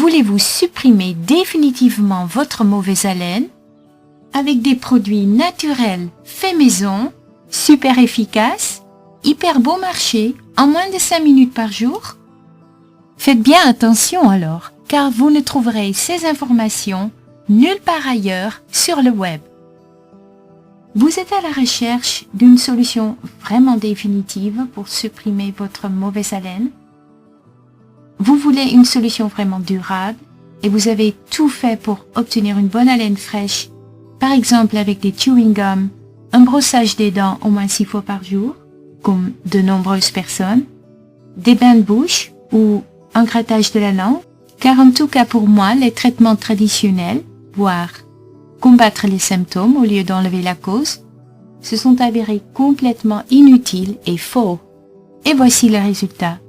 Voulez-vous supprimer définitivement votre mauvaise haleine avec des produits naturels faits maison, super efficaces, hyper bon marché, en moins de 5 minutes par jour? Faites bien attention alors, car vous ne trouverez ces informations nulle part ailleurs sur le web. Vous êtes à la recherche d'une solution vraiment définitive pour supprimer votre mauvaise haleine? Vous voulez une solution vraiment durable et vous avez tout fait pour obtenir une bonne haleine fraîche, par exemple avec des chewing-gums, un brossage des dents au moins 6 fois par jour, comme de nombreuses personnes, des bains de bouche ou un grattage de la langue, car en tout cas pour moi, les traitements traditionnels, voire combattre les symptômes au lieu d'enlever la cause, se sont avérés complètement inutiles et faux. Et voici le résultat.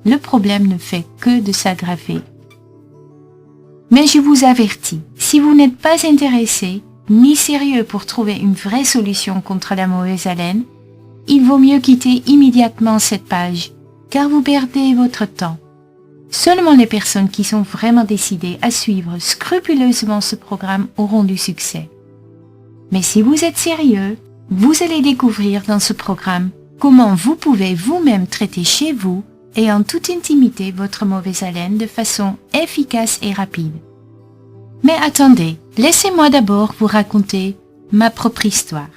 Le problème ne fait que de s'aggraver. Mais je vous avertis, si vous n'êtes pas intéressé ni sérieux pour trouver une vraie solution contre la mauvaise haleine, il vaut mieux quitter immédiatement cette page, car vous perdez votre temps. Seulement les personnes qui sont vraiment décidées à suivre scrupuleusement ce programme auront du succès. Mais si vous êtes sérieux, vous allez découvrir dans ce programme comment vous pouvez vous-même traiter chez vous et en toute intimité votre mauvaise haleine de façon efficace et rapide. Mais attendez, laissez-moi d'abord vous raconter ma propre histoire.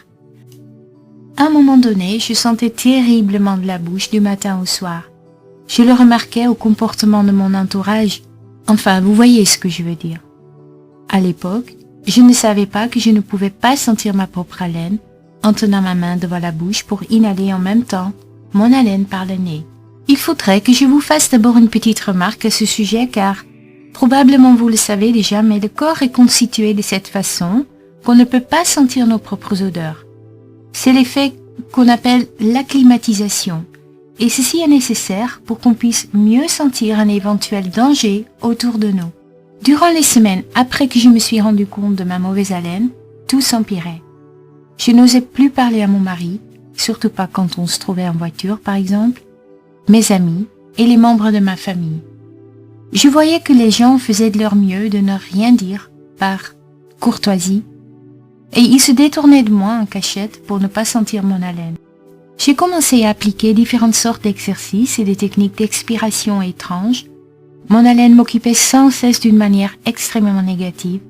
À un moment donné, je sentais terriblement de la bouche du matin au soir. Je le remarquais au comportement de mon entourage. Enfin, vous voyez ce que je veux dire. À l'époque, je ne savais pas que je ne pouvais pas sentir ma propre haleine en tenant ma main devant la bouche pour inhaler en même temps mon haleine par le nez. Il faudrait que je vous fasse d'abord une petite remarque à ce sujet car, probablement vous le savez déjà, mais le corps est constitué de cette façon qu'on ne peut pas sentir nos propres odeurs. C'est l'effet qu'on appelle l'acclimatisation. Et ceci est nécessaire pour qu'on puisse mieux sentir un éventuel danger autour de nous. Durant les semaines après que je me suis rendu compte de ma mauvaise haleine, tout s'empirait. Je n'osais plus parler à mon mari, surtout pas quand on se trouvait en voiture par exemple, mes amis et les membres de ma famille. Je voyais que les gens faisaient de leur mieux de ne rien dire par courtoisie et ils se détournaient de moi en cachette pour ne pas sentir mon haleine. J'ai commencé à appliquer différentes sortes d'exercices et des techniques d'expiration étranges. Mon haleine m'occupait sans cesse d'une manière extrêmement négative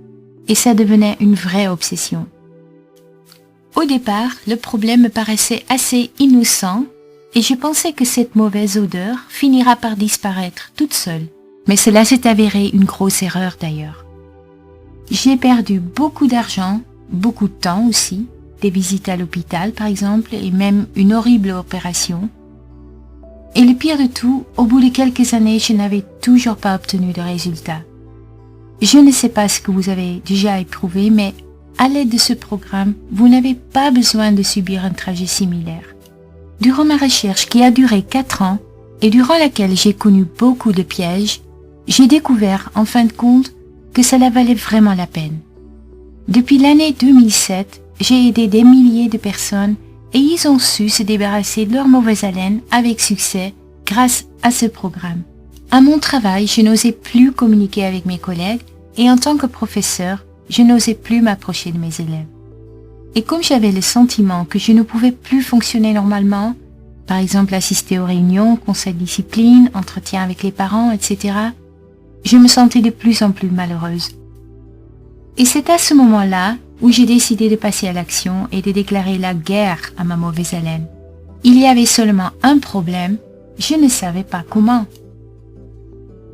et ça devenait une vraie obsession. Au départ, le problème me paraissait assez innocent et je pensais que cette mauvaise odeur finira par disparaître toute seule. Mais cela s'est avéré une grosse erreur d'ailleurs. J'ai perdu beaucoup d'argent, beaucoup de temps aussi, des visites à l'hôpital par exemple, et même une horrible opération. Et le pire de tout, au bout de quelques années, je n'avais toujours pas obtenu de résultat. Je ne sais pas ce que vous avez déjà éprouvé, mais à l'aide de ce programme, vous n'avez pas besoin de subir un trajet similaire. Durant ma recherche qui a duré 4 ans, et durant laquelle j'ai connu beaucoup de pièges, j'ai découvert en fin de compte que cela valait vraiment la peine. Depuis l'année 2007, j'ai aidé des milliers de personnes et ils ont su se débarrasser de leur mauvaise haleine avec succès grâce à ce programme. À mon travail, je n'osais plus communiquer avec mes collègues et en tant que professeur, je n'osais plus m'approcher de mes élèves. Et comme j'avais le sentiment que je ne pouvais plus fonctionner normalement, par exemple assister aux réunions, conseils de discipline, entretien avec les parents, etc., je me sentais de plus en plus malheureuse. Et c'est à ce moment-là où j'ai décidé de passer à l'action et de déclarer la guerre à ma mauvaise haleine. Il y avait seulement un problème, je ne savais pas comment.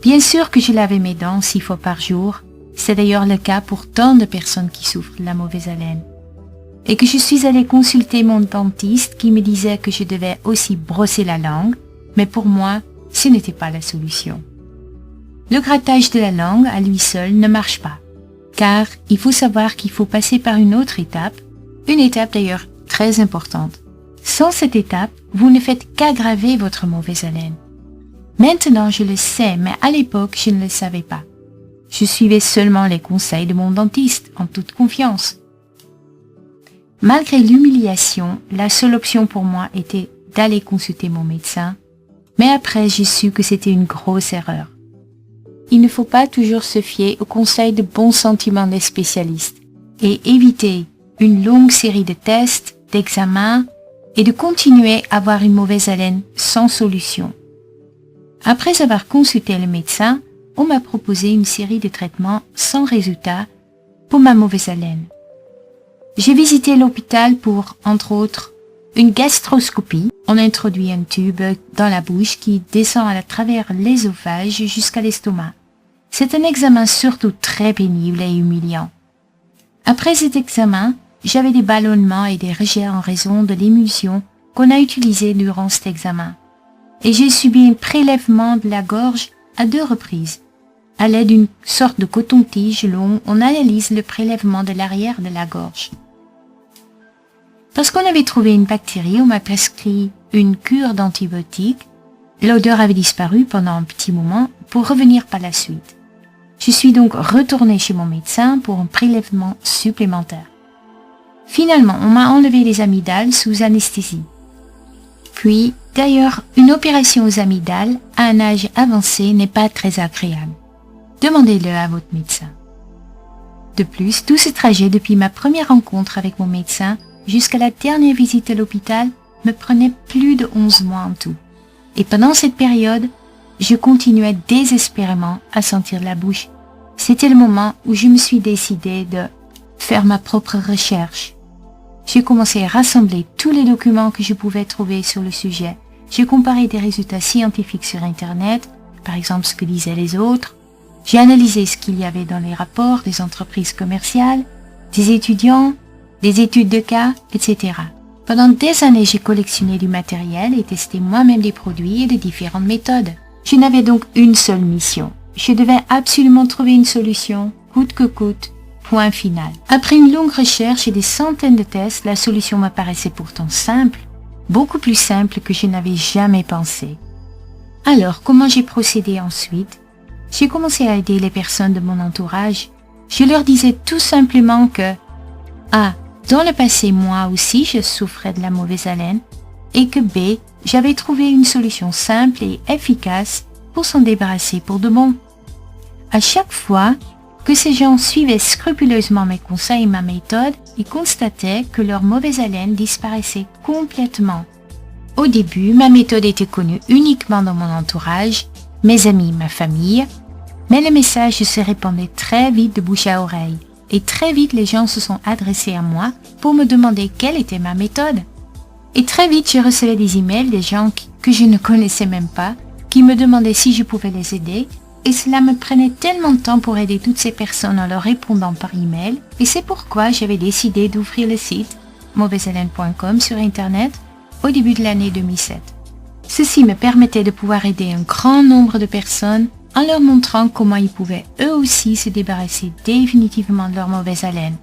Bien sûr que je lavais mes dents 6 fois par jour, c'est d'ailleurs le cas pour tant de personnes qui souffrent de la mauvaise haleine. Et que je suis allée consulter mon dentiste qui me disait que je devais aussi brosser la langue, mais pour moi, ce n'était pas la solution. Le grattage de la langue à lui seul ne marche pas. Car il faut savoir qu'il faut passer par une autre étape, une étape d'ailleurs très importante. Sans cette étape, vous ne faites qu'aggraver votre mauvaise haleine. Maintenant, je le sais, mais à l'époque, je ne le savais pas. Je suivais seulement les conseils de mon dentiste, en toute confiance. Malgré l'humiliation, la seule option pour moi était d'aller consulter mon médecin, mais après j'ai su que c'était une grosse erreur. il ne faut pas toujours se fier aux conseils de bons sentiments des spécialistes et éviter une longue série de tests, d'examens et de continuer à avoir une mauvaise haleine sans solution. Après avoir consulté le médecin, on m'a proposé une série de traitements sans résultat pour ma mauvaise haleine. J'ai visité l'hôpital pour, entre autres, une gastroscopie. On introduit un tube dans la bouche qui descend à travers l'œsophage jusqu'à l'estomac. C'est un examen surtout très pénible et humiliant. Après cet examen, j'avais des ballonnements et des rejets en raison de l'émulsion qu'on a utilisée durant cet examen. Et j'ai subi un prélèvement de la gorge à 2 reprises. À l'aide d'une sorte de coton-tige long, on analyse le prélèvement de l'arrière de la gorge. Parce qu'on avait trouvé une bactérie, on m'a prescrit une cure d'antibiotiques. L'odeur avait disparu pendant un petit moment pour revenir par la suite. Je suis donc retournée chez mon médecin pour un prélèvement supplémentaire. Finalement, on m'a enlevé les amygdales sous anesthésie. Puis, d'ailleurs, une opération aux amygdales à un âge avancé n'est pas très agréable. Demandez-le à votre médecin. De plus, tout ce trajet depuis ma première rencontre avec mon médecin jusqu'à la dernière visite à l'hôpital me prenait plus de 11 mois en tout. Et pendant cette période, je continuais désespérément à sentir la bouche. C'était le moment où je me suis décidée de faire ma propre recherche. J'ai commencé à rassembler tous les documents que je pouvais trouver sur le sujet. J'ai comparé des résultats scientifiques sur Internet, par exemple ce que disaient les autres. J'ai analysé ce qu'il y avait dans les rapports des entreprises commerciales, des étudiants, des études de cas, etc. Pendant des années, j'ai collectionné du matériel et testé moi-même des produits et de différentes méthodes. Je n'avais donc une seule mission. Je devais absolument trouver une solution, coûte que coûte, point final. Après une longue recherche et des centaines de tests, la solution m'apparaissait pourtant simple, beaucoup plus simple que je n'avais jamais pensé. Alors, comment j'ai procédé ensuite? J'ai commencé à aider les personnes de mon entourage. Je leur disais tout simplement que A. Dans le passé, moi aussi, je souffrais de la mauvaise haleine et que B. J'avais trouvé une solution simple et efficace pour s'en débarrasser pour de bon. À chaque fois que ces gens suivaient scrupuleusement mes conseils et ma méthode, ils constataient que leur mauvaise haleine disparaissait complètement. Au début, ma méthode était connue uniquement dans mon entourage, mes amis, ma famille, mais le message se répandait très vite de bouche à oreille. Et très vite, les gens se sont adressés à moi pour me demander quelle était ma méthode. Et très vite, je recevais des emails des gens que je ne connaissais même pas, qui me demandaient si je pouvais les aider. Et cela me prenait tellement de temps pour aider toutes ces personnes en leur répondant par email. Et c'est pourquoi j'avais décidé d'ouvrir le site mauvaiselene.com sur Internet au début de l'année 2007. Ceci me permettait de pouvoir aider un grand nombre de personnes en leur montrant comment ils pouvaient eux aussi se débarrasser définitivement de leur mauvaise haleine.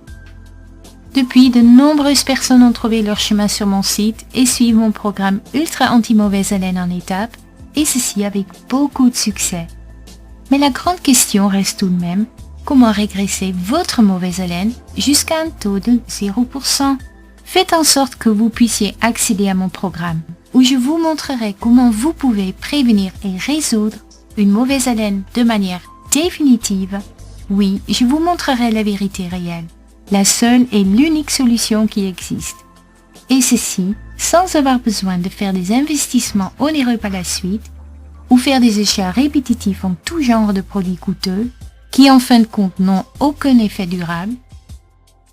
Depuis, de nombreuses personnes ont trouvé leur chemin sur mon site et suivent mon programme Ultra Anti-Mauvaise Haleine en étapes, et ceci avec beaucoup de succès. Mais la grande question reste tout de même, comment régresser votre mauvaise haleine jusqu'à un taux de 0%? Faites en sorte que vous puissiez accéder à mon programme, où je vous montrerai comment vous pouvez prévenir et résoudre une mauvaise haleine de manière définitive. Oui, je vous montrerai la vérité réelle, la seule et l'unique solution qui existe. Et ceci, sans avoir besoin de faire des investissements onéreux par la suite, ou faire des achats répétitifs en tout genre de produits coûteux, qui en fin de compte n'ont aucun effet durable,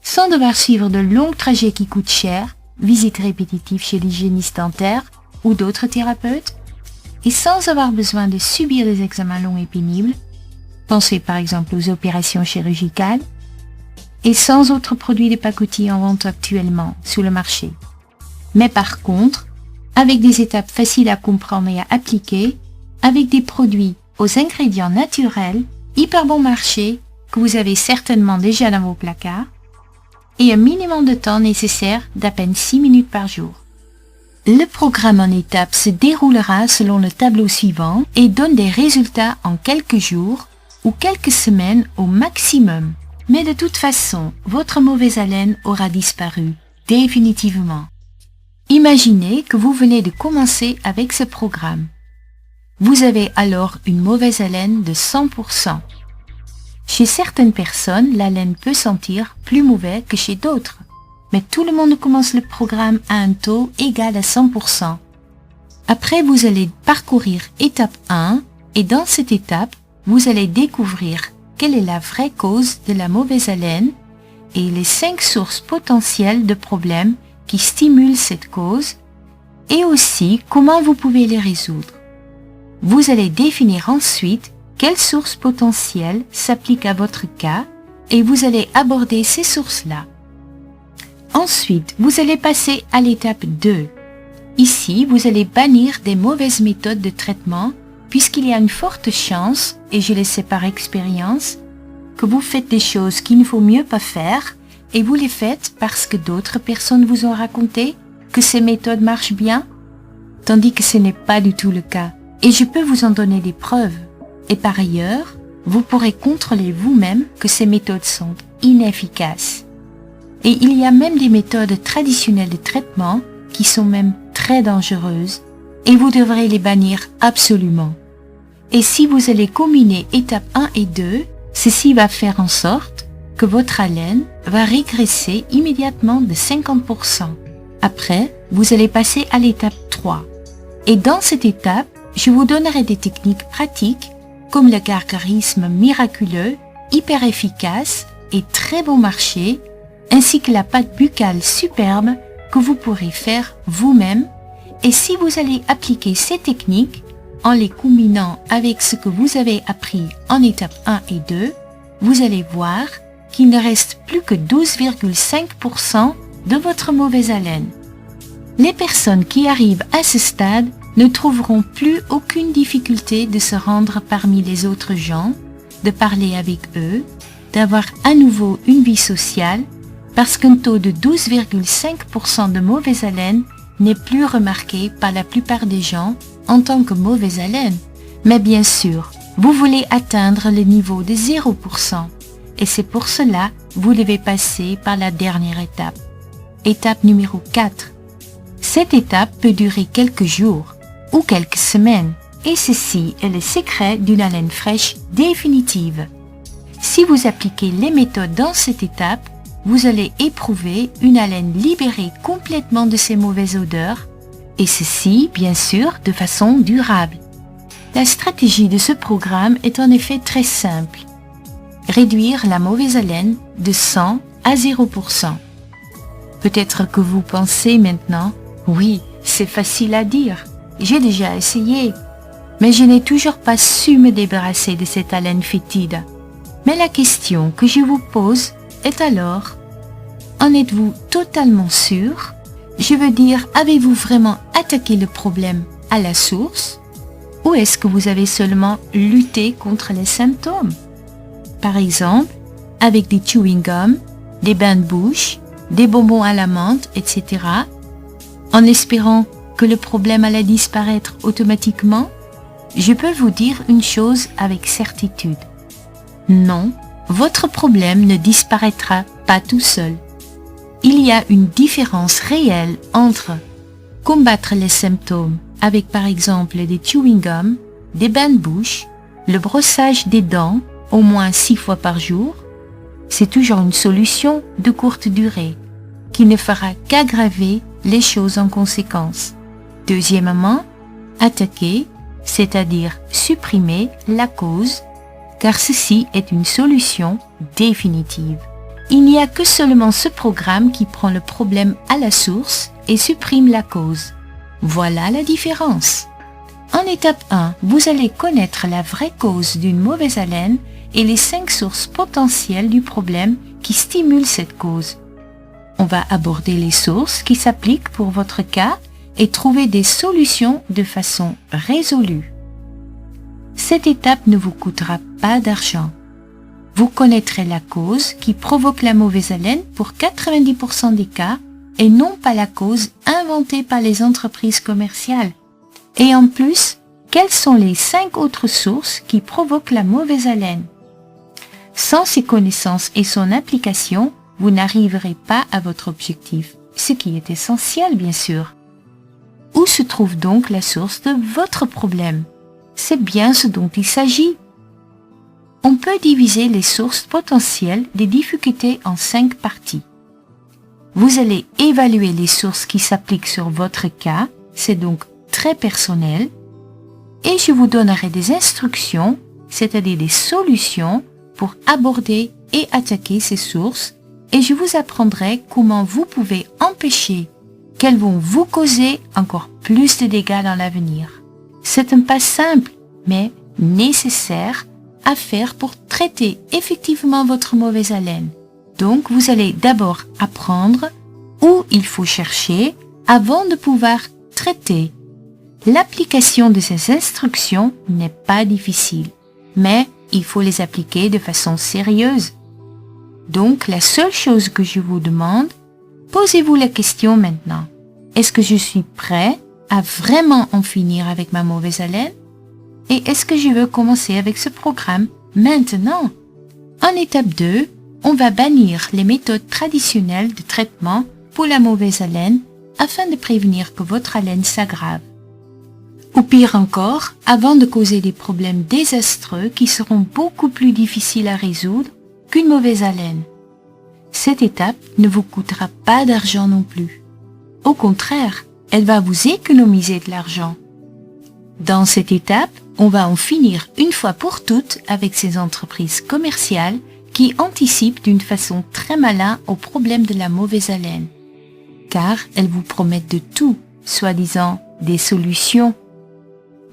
sans devoir suivre de longs trajets qui coûtent cher, visites répétitives chez l'hygiéniste dentaire ou d'autres thérapeutes, et sans avoir besoin de subir des examens longs et pénibles, pensez par exemple aux opérations chirurgicales, et sans autres produits de pacotille en vente actuellement sur le marché. Mais par contre, avec des étapes faciles à comprendre et à appliquer, avec des produits aux ingrédients naturels, hyper bon marché, que vous avez certainement déjà dans vos placards, et un minimum de temps nécessaire d'à peine 6 minutes par jour. Le programme en étapes se déroulera selon le tableau suivant et donne des résultats en quelques jours ou quelques semaines au maximum. Mais de toute façon, votre mauvaise haleine aura disparu définitivement. Imaginez que vous venez de commencer avec ce programme. Vous avez alors une mauvaise haleine de 100%. Chez certaines personnes, l'haleine peut sentir plus mauvais que chez d'autres. Mais tout le monde commence le programme à un taux égal à 100%. Après, vous allez parcourir étape 1 et dans cette étape, vous allez découvrir quelle est la vraie cause de la mauvaise haleine et les 5 sources potentielles de problèmes qui stimulent cette cause et aussi comment vous pouvez les résoudre. Vous allez définir ensuite quelles sources potentielles s'appliquent à votre cas et vous allez aborder ces sources-là. Ensuite, vous allez passer à l'étape 2. Ici, vous allez bannir des mauvaises méthodes de traitement puisqu'il y a une forte chance, et je le sais par expérience, que vous faites des choses qu'il ne faut mieux pas faire et vous les faites parce que d'autres personnes vous ont raconté que ces méthodes marchent bien, tandis que ce n'est pas du tout le cas. Et je peux vous en donner des preuves. Et par ailleurs, vous pourrez contrôler vous-même que ces méthodes sont inefficaces. Et il y a même des méthodes traditionnelles de traitement qui sont même très dangereuses et vous devrez les bannir absolument. Et si vous allez combiner étapes 1 et 2, ceci va faire en sorte que votre haleine va régresser immédiatement de 50%. Après, vous allez passer à l'étape 3. Et dans cette étape, je vous donnerai des techniques pratiques comme le gargarisme miraculeux, hyper efficace et très bon marché, ainsi que la pâte buccale superbe que vous pourrez faire vous-même. Et si vous allez appliquer ces techniques en les combinant avec ce que vous avez appris en étape 1 et 2, vous allez voir qu'il ne reste plus que 12,5% de votre mauvaise haleine. Les personnes qui arrivent à ce stade ne trouveront plus aucune difficulté de se rendre parmi les autres gens, de parler avec eux, d'avoir à nouveau une vie sociale, parce qu'un taux de 12,5% de mauvaise haleine n'est plus remarqué par la plupart des gens en tant que mauvaise haleine. Mais bien sûr, vous voulez atteindre le niveau de 0%. Et c'est pour cela que vous devez passer par la dernière étape. Étape numéro 4. Cette étape peut durer quelques jours ou quelques semaines. Et ceci est le secret d'une haleine fraîche définitive. Si vous appliquez les méthodes dans cette étape, vous allez éprouver une haleine libérée complètement de ces mauvaises odeurs, et ceci, bien sûr, de façon durable. La stratégie de ce programme est en effet très simple. Réduire la mauvaise haleine de 100 à 0%. Peut-être que vous pensez maintenant, oui, c'est facile à dire, j'ai déjà essayé, mais je n'ai toujours pas su me débarrasser de cette haleine fétide. Mais la question que je vous pose est alors, en êtes-vous totalement sûr? Je veux dire, avez-vous vraiment attaqué le problème à la source? Ou est-ce que vous avez seulement lutté contre les symptômes? Par exemple, avec des chewing-gums, des bains de bouche, des bonbons à la menthe, etc., en espérant que le problème allait disparaître automatiquement? Je peux vous dire une chose avec certitude. Non, votre problème ne disparaîtra pas tout seul. Il y a une différence réelle entre combattre les symptômes avec par exemple des chewing-gums, des bains de bouche, le brossage des dents au moins 6 fois par jour. C'est toujours une solution de courte durée qui ne fera qu'aggraver les choses en conséquence. Deuxièmement, attaquer, c'est-à-dire supprimer la cause, car ceci est une solution définitive. Il n'y a que seulement ce programme qui prend le problème à la source et supprime la cause. Voilà la différence. En étape 1, vous allez connaître la vraie cause d'une mauvaise haleine et les 5 sources potentielles du problème qui stimulent cette cause. On va aborder les sources qui s'appliquent pour votre cas et trouver des solutions de façon résolue. Cette étape ne vous coûtera pas d'argent. Vous connaîtrez la cause qui provoque la mauvaise haleine pour 90% des cas et non pas la cause inventée par les entreprises commerciales. Et en plus, quelles sont les 5 autres sources qui provoquent la mauvaise haleine? Sans ces connaissances et son application, vous n'arriverez pas à votre objectif, ce qui est essentiel bien sûr. Où se trouve donc la source de votre problème? c'est bien ce dont il s'agit. On peut diviser les sources potentielles des difficultés en 5 parties. Vous allez évaluer les sources qui s'appliquent sur votre cas, c'est donc très personnel, et je vous donnerai des instructions, c'est-à-dire des solutions pour aborder et attaquer ces sources, et je vous apprendrai comment vous pouvez empêcher qu'elles vont vous causer encore plus de dégâts dans l'avenir. C'est un pas simple, mais nécessaire à faire pour traiter effectivement votre mauvaise haleine. Donc, vous allez d'abord apprendre où il faut chercher avant de pouvoir traiter. L'application de ces instructions n'est pas difficile, mais il faut les appliquer de façon sérieuse. Donc, la seule chose que je vous demande, posez-vous la question maintenant. Est-ce que je suis prêt à vraiment en finir avec ma mauvaise haleine? Et est-ce que je veux commencer avec ce programme maintenant? En étape 2, on va bannir les méthodes traditionnelles de traitement pour la mauvaise haleine afin de prévenir que votre haleine s'aggrave. Ou pire encore, avant de causer des problèmes désastreux qui seront beaucoup plus difficiles à résoudre qu'une mauvaise haleine. Cette étape ne vous coûtera pas d'argent non plus. Au contraire, elle va vous économiser de l'argent. Dans cette étape, on va en finir une fois pour toutes avec ces entreprises commerciales qui anticipent d'une façon très malin aux problèmes de la mauvaise haleine. Car elles vous promettent de tout, soi-disant des solutions,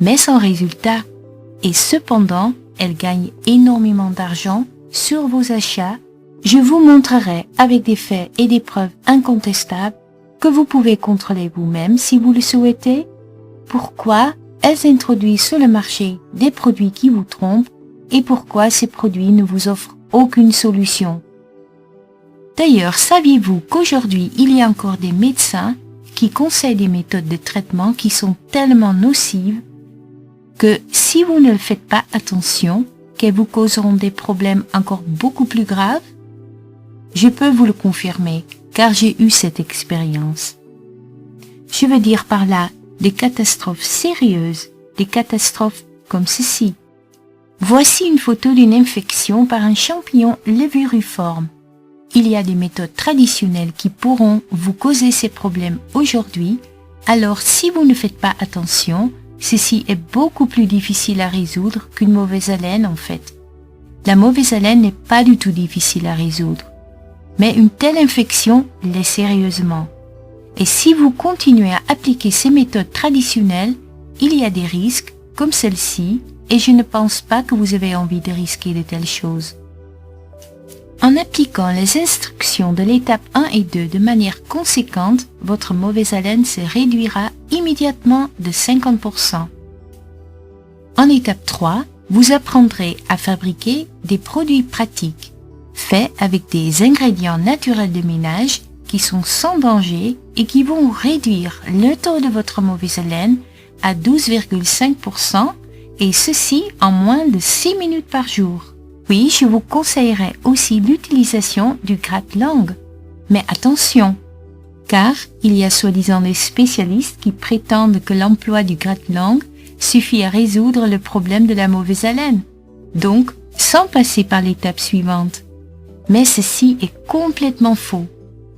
mais sans résultat. Et cependant, elles gagnent énormément d'argent sur vos achats. Je vous montrerai avec des faits et des preuves incontestables que vous pouvez contrôler vous-même si vous le souhaitez, pourquoi elles introduisent sur le marché des produits qui vous trompent et pourquoi ces produits ne vous offrent aucune solution. D'ailleurs, saviez-vous qu'aujourd'hui, il y a encore des médecins qui conseillent des méthodes de traitement qui sont tellement nocives que si vous ne le faites pas attention, qu'elles vous causeront des problèmes encore beaucoup plus graves? Je peux vous le confirmer, car j'ai eu cette expérience. Je veux dire par là des catastrophes sérieuses, des catastrophes comme ceci. Voici une photo d'une infection par un champignon levuriforme. Il y a des méthodes traditionnelles qui pourront vous causer ces problèmes aujourd'hui, alors si vous ne faites pas attention, ceci est beaucoup plus difficile à résoudre qu'une mauvaise haleine en fait. La mauvaise haleine n'est pas du tout difficile à résoudre, mais une telle infection l'est sérieusement. Et si vous continuez à appliquer ces méthodes traditionnelles, il y a des risques comme celle-ci, et je ne pense pas que vous avez envie de risquer de telles choses. En appliquant les instructions de l'étape 1 et 2 de manière conséquente, votre mauvaise haleine se réduira immédiatement de 50%. En étape 3, vous apprendrez à fabriquer des produits pratiques, faits avec des ingrédients naturels de ménage qui sont sans danger et qui vont réduire le taux de votre mauvaise haleine à 12,5% et ceci en moins de 6 minutes par jour. Oui, je vous conseillerais aussi l'utilisation du gratte-langue. Mais attention, car il y a soi-disant des spécialistes qui prétendent que l'emploi du gratte-langue suffit à résoudre le problème de la mauvaise haleine. Donc, sans passer par l'étape suivante. Mais ceci est complètement faux.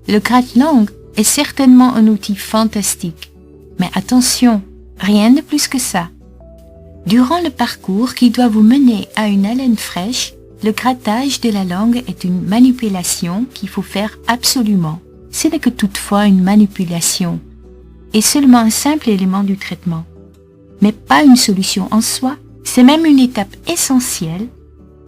Le gratte-langue est certainement un outil fantastique. Mais attention, rien de plus que ça. Durant le parcours qui doit vous mener à une haleine fraîche, le grattage de la langue est une manipulation qu'il faut faire absolument. Ce n'est que toutefois une manipulation et seulement un simple élément du traitement. Mais pas une solution en soi, c'est même une étape essentielle,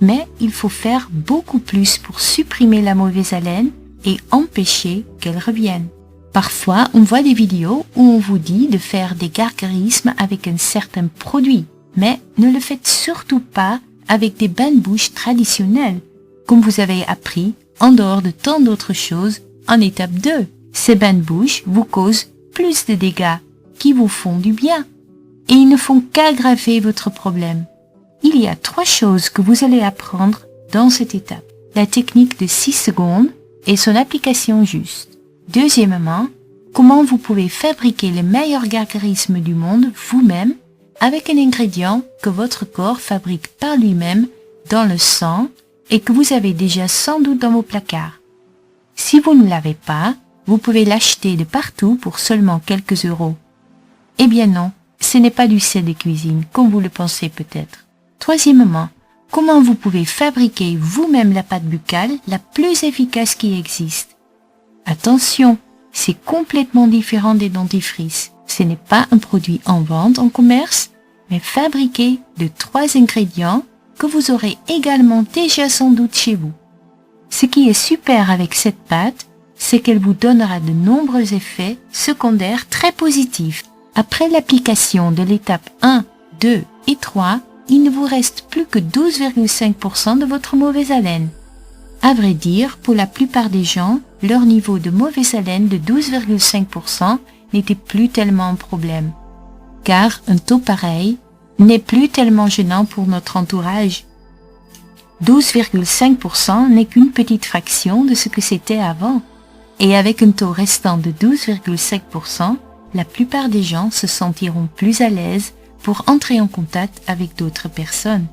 mais il faut faire beaucoup plus pour supprimer la mauvaise haleine et empêcher qu'elle revienne. Parfois, on voit des vidéos où on vous dit de faire des gargarismes avec un certain produit, mais ne le faites surtout pas avec des bains-de-bouche traditionnels, comme vous avez appris en dehors de tant d'autres choses en étape 2. Ces bains-de-bouche vous causent plus de dégâts qui vous font du bien et ils ne font qu'aggraver votre problème. Il y a 3 choses que vous allez apprendre dans cette étape. La technique de 6 secondes et son application juste. Deuxièmement, comment vous pouvez fabriquer les meilleurs gargarismes du monde vous-même avec un ingrédient que votre corps fabrique par lui-même dans le sang et que vous avez déjà sans doute dans vos placards. Si vous ne l'avez pas, vous pouvez l'acheter de partout pour seulement quelques euros. Eh bien non, ce n'est pas du sel de cuisine, comme vous le pensez peut-être. Troisièmement, comment vous pouvez fabriquer vous-même la pâte buccale la plus efficace qui existe? Attention, c'est complètement différent des dentifrices. Ce n'est pas un produit en vente en commerce, mais fabriqué de 3 ingrédients que vous aurez également déjà sans doute chez vous. Ce qui est super avec cette pâte, c'est qu'elle vous donnera de nombreux effets secondaires très positifs. Après l'application de l'étape 1, 2 et 3, il ne vous reste plus que 12,5% de votre mauvaise haleine. À vrai dire, pour la plupart des gens, leur niveau de mauvaise haleine de 12,5% n'était plus tellement un problème. Car un taux pareil n'est plus tellement gênant pour notre entourage. 12,5% n'est qu'une petite fraction de ce que c'était avant. Et avec un taux restant de 12,5%, la plupart des gens se sentiront plus à l'aise pour entrer en contact avec d'autres personnes.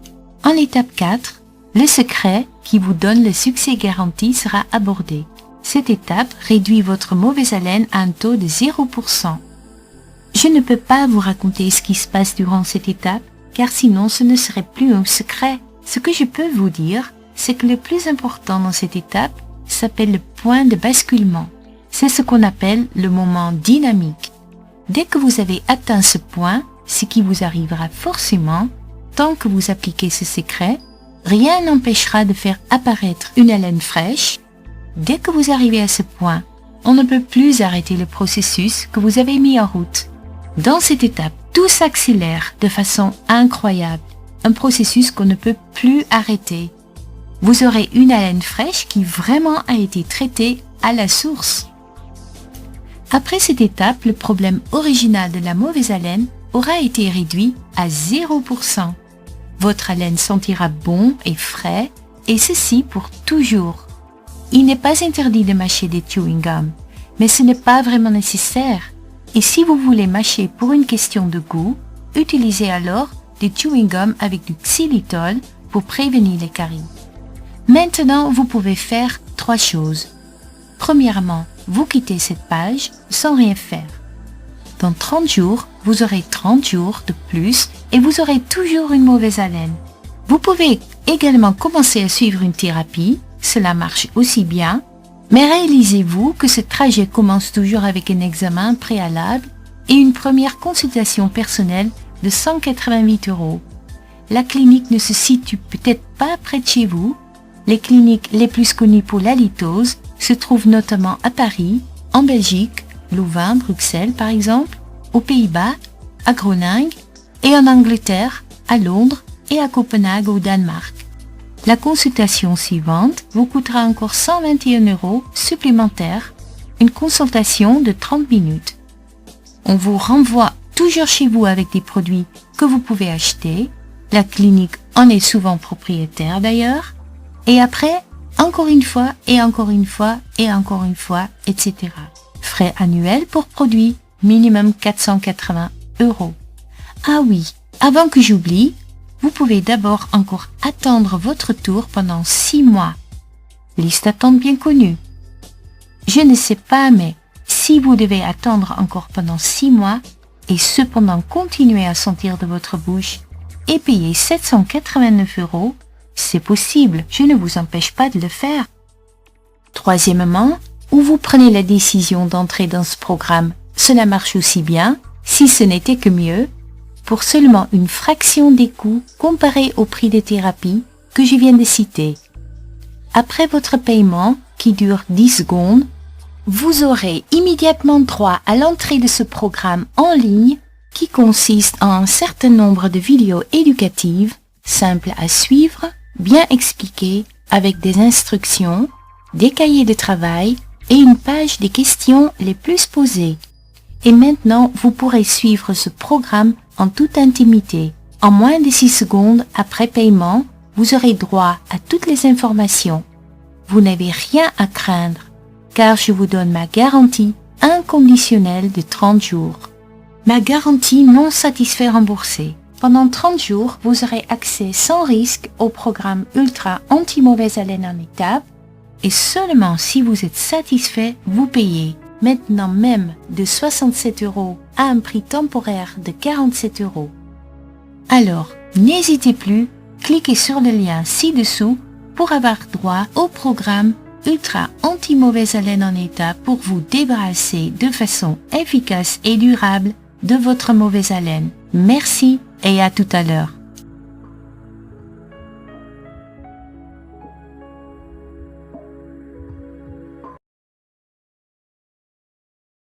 En l'étape 4, le secret qui vous donne le succès garanti sera abordé. Cette étape réduit votre mauvaise haleine à un taux de 0%. Je ne peux pas vous raconter ce qui se passe durant cette étape, car sinon ce ne serait plus un secret. Ce que je peux vous dire, c'est que le plus important dans cette étape s'appelle le point de basculement. C'est ce qu'on appelle le moment dynamique. Dès que vous avez atteint ce point, ce qui vous arrivera forcément, tant que vous appliquez ce secret, rien n'empêchera de faire apparaître une haleine fraîche. Dès que vous arrivez à ce point, on ne peut plus arrêter le processus que vous avez mis en route. Dans cette étape, tout s'accélère de façon incroyable, un processus qu'on ne peut plus arrêter. Vous aurez une haleine fraîche qui vraiment a été traitée à la source. Après cette étape, le problème original de la mauvaise haleine aura été réduit à 0%. Votre haleine sentira bon et frais, et ceci pour toujours. Il n'est pas interdit de mâcher des chewing-gums, mais ce n'est pas vraiment nécessaire. Et si vous voulez mâcher pour une question de goût, utilisez alors des chewing-gums avec du xylitol pour prévenir les caries. Maintenant, vous pouvez faire 3 choses. Premièrement, vous quittez cette page sans rien faire. Dans 30 jours, vous aurez 30 jours de plus et vous aurez toujours une mauvaise haleine. Vous pouvez également commencer à suivre une thérapie, cela marche aussi bien, mais réalisez-vous que ce trajet commence toujours avec un examen préalable et une première consultation personnelle de 188 €. La clinique ne se situe peut-être pas près de chez vous. Les cliniques les plus connues pour l'halitose se trouvent notamment à Paris, en Belgique, Louvain, Bruxelles par exemple, aux Pays-Bas, à Groningue et en Angleterre, à Londres et à Copenhague au Danemark. La consultation suivante vous coûtera encore 121 € supplémentaires, une consultation de 30 minutes. On vous renvoie toujours chez vous avec des produits que vous pouvez acheter. La clinique en est souvent propriétaire d'ailleurs. Et après, encore une fois, et encore une fois, et encore une fois, etc. Frais annuels pour produits, minimum 480 €. Ah oui, avant que j'oublie, vous pouvez d'abord encore attendre votre tour pendant 6 mois. Liste d'attente bien connue. Je ne sais pas, mais si vous devez attendre encore pendant 6 mois et cependant continuer à sentir de votre bouche et payer 789 €, c'est possible, je ne vous empêche pas de le faire. Troisièmement, où vous prenez la décision d'entrer dans ce programme, cela marche aussi bien, si ce n'était que mieux, pour seulement une fraction des coûts comparés au prix des thérapies que je viens de citer. Après votre paiement, qui dure 10 secondes, vous aurez immédiatement droit à l'entrée de ce programme en ligne qui consiste en un certain nombre de vidéos éducatives, simples à suivre, bien expliquées, avec des instructions, des cahiers de travail et une page des questions les plus posées. Et maintenant, vous pourrez suivre ce programme en toute intimité. En moins de 6 secondes après paiement, vous aurez droit à toutes les informations. Vous n'avez rien à craindre, car je vous donne ma garantie inconditionnelle de 30 jours. Ma garantie non satisfait remboursée. Pendant 30 jours, vous aurez accès sans risque au programme Ultra anti-mauvaise haleine en étapes et seulement si vous êtes satisfait, vous payez. Maintenant même de 67 € à un prix temporaire de 47 €. Alors, n'hésitez plus, cliquez sur le lien ci-dessous pour avoir droit au programme Ultra anti-mauvaise haleine en étapes pour vous débarrasser de façon efficace et durable de votre mauvaise haleine. Merci et à tout à l'heure.